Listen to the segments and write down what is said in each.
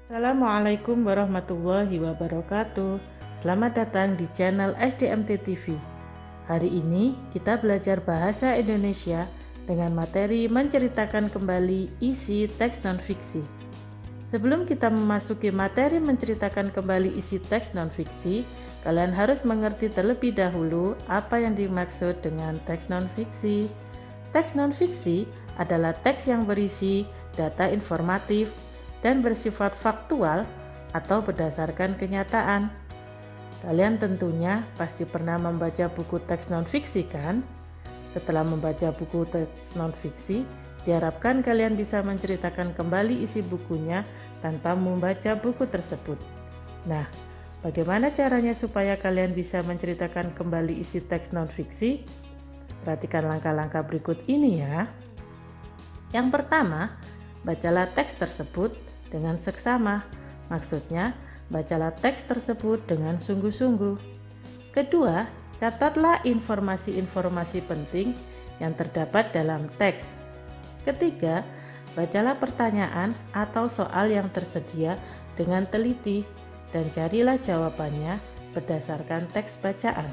Assalamualaikum warahmatullahi wabarakatuh. Selamat datang di channel SDMT TV. Hari ini kita belajar bahasa Indonesia dengan materi menceritakan kembali isi teks non-fiksi. Sebelum kita memasuki materi menceritakan kembali isi teks non-fiksi, kalian harus mengerti terlebih dahulu apa yang dimaksud dengan teks non-fiksi. Teks non-fiksi adalah teks yang berisi data informatif dan bersifat faktual atau berdasarkan kenyataan. Kalian tentunya pasti pernah membaca buku teks non-fiksi kan? Setelah membaca buku teks non-fiksi, diharapkan kalian bisa menceritakan kembali isi bukunya tanpa membaca buku tersebut. Nah, bagaimana caranya supaya kalian bisa menceritakan kembali isi teks non-fiksi? Perhatikan langkah-langkah berikut ini ya. Yang pertama, bacalah teks tersebut dengan seksama. Maksudnya, bacalah teks tersebut dengan sungguh-sungguh. Kedua, catatlah informasi-informasi penting yang terdapat dalam teks. Ketiga, bacalah pertanyaan atau soal yang tersedia dengan teliti dan carilah jawabannya berdasarkan teks bacaan.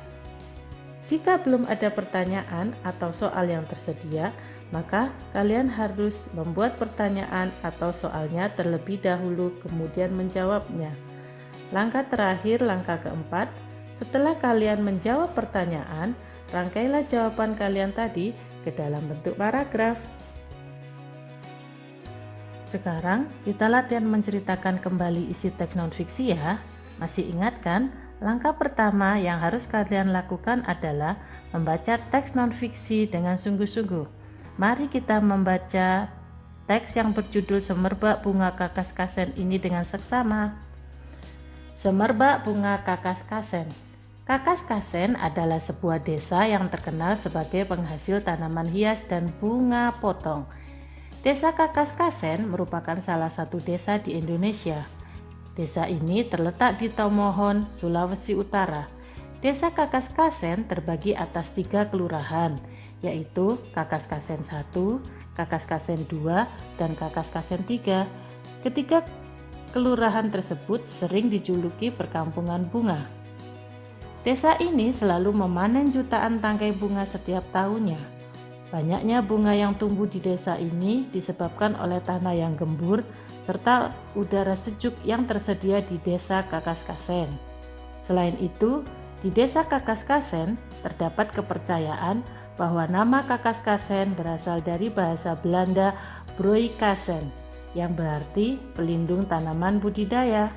Jika belum ada pertanyaan atau soal yang tersedia, maka kalian harus membuat pertanyaan atau soalnya terlebih dahulu kemudian menjawabnya. Langkah terakhir, langkah keempat, setelah kalian menjawab pertanyaan, rangkailah jawaban kalian tadi ke dalam bentuk paragraf. Sekarang kita latihan menceritakan kembali isi teks non-fiksi ya. Masih ingat kan? Langkah pertama yang harus kalian lakukan adalah membaca teks non-fiksi dengan sungguh-sungguh. Mari kita membaca teks yang berjudul Semerbak Bunga Kakas Kasen ini dengan seksama. Semerbak Bunga Kakas Kasen. Kakas Kasen adalah sebuah desa yang terkenal sebagai penghasil tanaman hias dan bunga potong. Desa Kakas Kasen merupakan salah satu desa di Indonesia. Desa ini terletak di Tomohon, Sulawesi Utara. Desa Kakas Kasen terbagi atas 3 kelurahan, yaitu Kakas Kasen 1, Kakas Kasen 2, dan Kakas Kasen 3. Ketiga kelurahan tersebut sering dijuluki perkampungan bunga. Desa ini selalu memanen jutaan tangkai bunga setiap tahunnya. Banyaknya bunga yang tumbuh di desa ini disebabkan oleh tanah yang gembur serta udara sejuk yang tersedia di desa Kakas Kasen. Selain itu, di desa Kakas Kasen terdapat kepercayaan bahwa nama Kakas Kasen berasal dari bahasa Belanda Broeikasen yang berarti pelindung tanaman budidaya.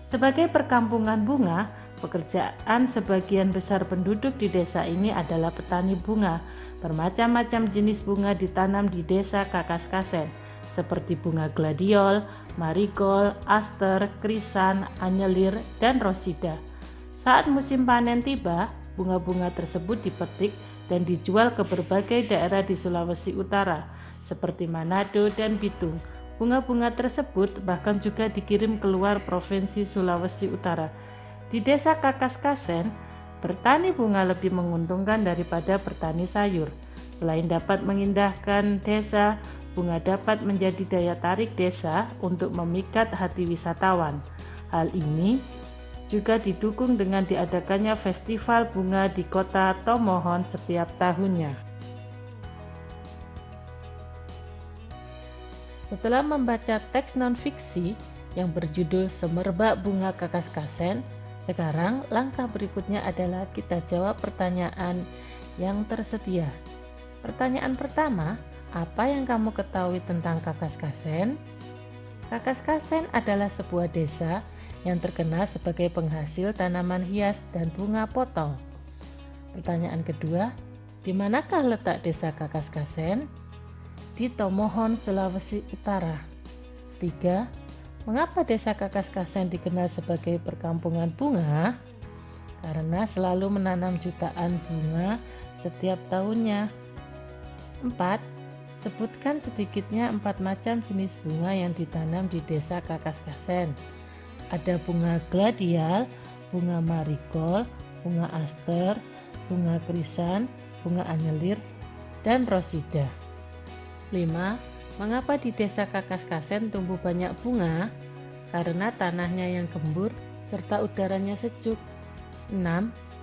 Sebagai perkampungan bunga, pekerjaan sebagian besar penduduk di desa ini adalah petani bunga. Bermacam-macam jenis bunga ditanam di desa Kakas Kasen, seperti bunga gladiol, marigold, aster, krisan, anyelir, dan rosida. Saat musim panen tiba, bunga-bunga tersebut dipetik dan dijual ke berbagai daerah di Sulawesi Utara, seperti Manado dan Bitung. Bunga-bunga tersebut bahkan juga dikirim keluar provinsi Sulawesi Utara. Di desa Kakas Kasen, bertani bunga lebih menguntungkan daripada bertani sayur. Selain dapat mengindahkan desa, bunga dapat menjadi daya tarik desa untuk memikat hati wisatawan. Hal ini juga didukung dengan diadakannya festival bunga di kota Tomohon setiap tahunnya. Setelah membaca teks non-fiksi yang berjudul Semerbak Bunga Kakas Kasen, sekarang langkah berikutnya adalah kita jawab pertanyaan yang tersedia. Pertanyaan pertama, apa yang kamu ketahui tentang Kakas Kasen? Kakas Kasen adalah sebuah desa yang terkenal sebagai penghasil tanaman hias dan bunga potong. Pertanyaan kedua, di manakah letak desa Kakas Kasen? Di Tomohon, Sulawesi Utara. 3. Mengapa desa Kakas Kasen dikenal sebagai perkampungan bunga? Karena selalu menanam jutaan bunga setiap tahunnya. 4. Sebutkan sedikitnya 4 macam jenis bunga yang ditanam di desa Kakas Kasen. Ada bunga gladial, bunga marigold, bunga aster, bunga krisan, bunga anyelir, dan rosida. 5. Mengapa di desa Kakas Kasen tumbuh banyak bunga? karena tanahnya yang gembur serta udaranya sejuk. 6.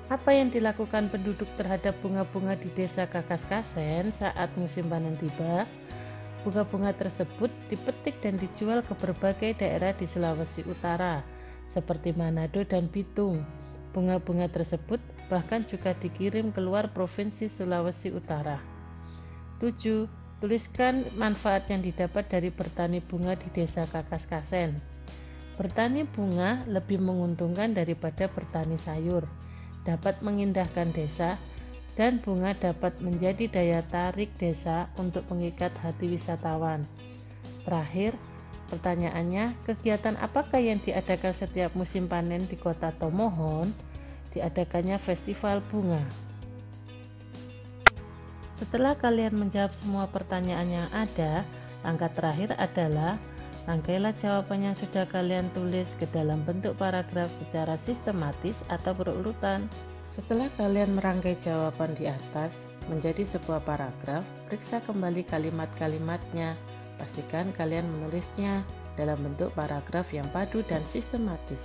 Apa yang dilakukan penduduk terhadap bunga-bunga di desa Kakaskasen saat musim panen tiba? Bunga-bunga tersebut dipetik dan dijual ke berbagai daerah di Sulawesi Utara, seperti Manado dan Bitung. Bunga-bunga tersebut bahkan juga dikirim keluar provinsi Sulawesi Utara. 7. Tuliskan manfaat yang didapat dari bertani bunga di desa Kakaskasen. Bertani bunga lebih menguntungkan daripada bertani sayur, dapat mengindahkan desa, dan bunga dapat menjadi daya tarik desa untuk mengikat hati wisatawan. Terakhir, pertanyaannya, kegiatan apakah yang diadakan setiap musim panen di kota Tomohon? Diadakannya festival bunga. Setelah kalian menjawab semua pertanyaan yang ada, langkah terakhir adalah rangkailah jawaban yang sudah kalian tulis ke dalam bentuk paragraf secara sistematis atau berurutan. Setelah kalian merangkai jawaban di atas menjadi sebuah paragraf, periksa kembali kalimat-kalimatnya. Pastikan kalian menulisnya dalam bentuk paragraf yang padu dan sistematis.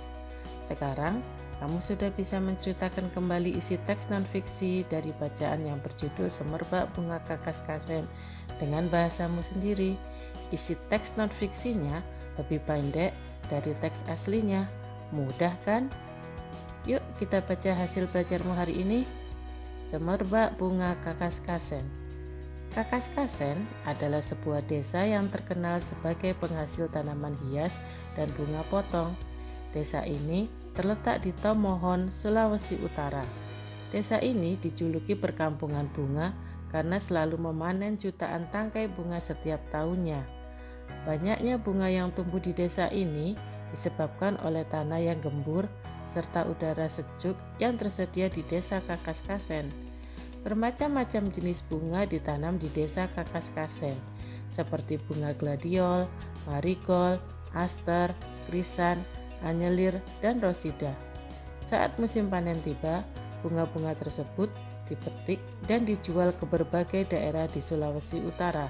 Sekarang, kamu sudah bisa menceritakan kembali isi teks non-fiksi dari bacaan yang berjudul Semerbak Bunga Kakaskasen dengan bahasamu sendiri. Isi teks non-fiksinya lebih pendek dari teks aslinya. Mudah kan? Yuk kita baca hasil belajarmu hari ini. Semerbak Bunga Kakaskasen. Kakaskasen adalah sebuah desa yang terkenal sebagai penghasil tanaman hias dan bunga potong. Desa ini terletak di Tomohon, Sulawesi Utara. Desa ini dijuluki perkampungan bunga karena selalu memanen jutaan tangkai bunga setiap tahunnya. Banyaknya bunga yang tumbuh di desa ini disebabkan oleh tanah yang gembur serta udara sejuk yang tersedia di desa Kakaskasen. Bermacam-macam jenis bunga ditanam di desa Kakaskasen, seperti bunga gladiol, marigold, aster, krisan, anyelir, dan rosida. Saat musim panen tiba, bunga-bunga tersebut dipetik dan dijual ke berbagai daerah di Sulawesi Utara,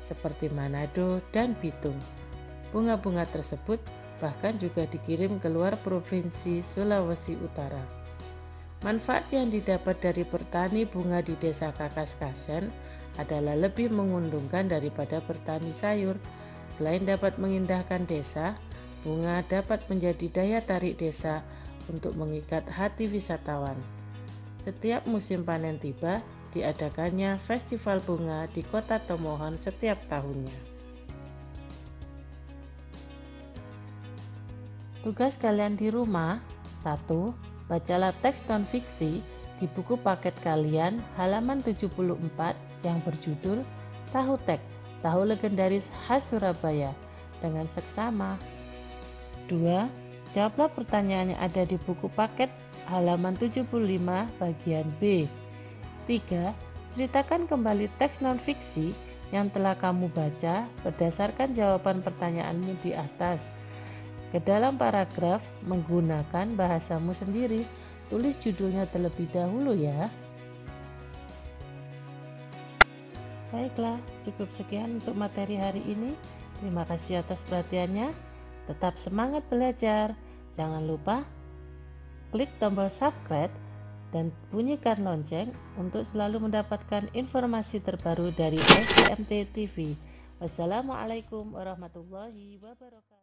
seperti Manado dan Bitung. Bunga-bunga tersebut bahkan juga dikirim keluar provinsi Sulawesi Utara. Manfaat yang didapat dari bertani bunga di desa Kakaskasen adalah lebih menguntungkan daripada bertani sayur. Selain dapat mengindahkan desa, bunga dapat menjadi daya tarik desa untuk mengikat hati wisatawan. Setiap musim panen tiba, diadakannya festival bunga di kota Tomohon setiap tahunnya. Tugas kalian di rumah: 1. Bacalah teks non-fiksi di buku paket kalian halaman 74 yang berjudul Tahu Tek, Tahu Legendaris Khas Surabaya dengan seksama. 2. Jawablah pertanyaan yang ada di buku paket halaman 75 bagian B. 3. Ceritakan kembali teks non-fiksi yang telah kamu baca berdasarkan jawaban pertanyaanmu di atas. Ke dalam paragraf menggunakan bahasamu sendiri. Tulis judulnya terlebih dahulu ya. Baiklah, cukup sekian untuk materi hari ini. Terima kasih atas perhatiannya. Tetap semangat belajar. Jangan lupa klik tombol subscribe dan bunyikan lonceng untuk selalu mendapatkan informasi terbaru dari SDMT TV. Wassalamualaikum warahmatullahi wabarakatuh.